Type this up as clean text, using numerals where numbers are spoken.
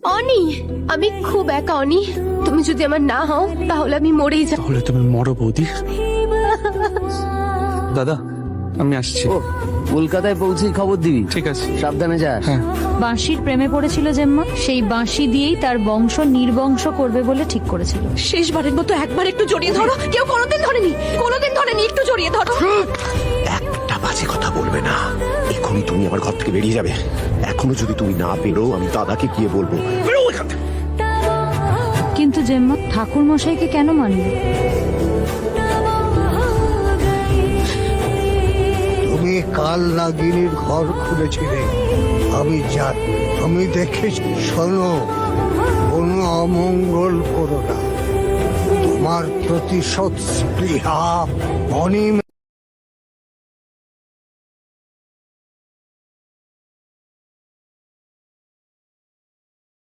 অনি, আমি খুব একা অনি। তুমি যদি আমার না হও তাহলে আমি মরেই যাব। তাহলে তুমি মরো বৌদি। দাদা আমি আসছি। ও কলকাতায় পৌঁছেই খবর দিবি। ঠিক আছে। সাবধানে যাস। হ্যাঁ। বাঁশির প্রেমে পড়েছিল জেম্মা, সেই বাঁশি দিয়েই তার বংশ নির্বংশ করবে বলে ঠিক করেছিল। শেষবারের মতো একবার একটু জড়িয়ে ধরো। কেউ কোনোদিন ধরেনি, কোনোদিন ধরেনি, একটু জড়িয়ে ধরো। একটা বাজে কথা বলবে না। এখনই তুমি আমার ঘর থেকে বেরিয়ে যাবে। এখনো যদি তুমি না বেরো আমি দাদাকে গিয়ে বলবো। বেরো এখান থেকে। কিন্তু জেম্মা ঠাকুর মশাইকে কেন মানবে? তুমি কাল নাগিনীর ঘর খুলেছিলে, আমি জানি, আমি দেখেছি। শোনো, কোনো অমঙ্গল করো না। তোমার প্রতিশোধ স্পৃহা অনিম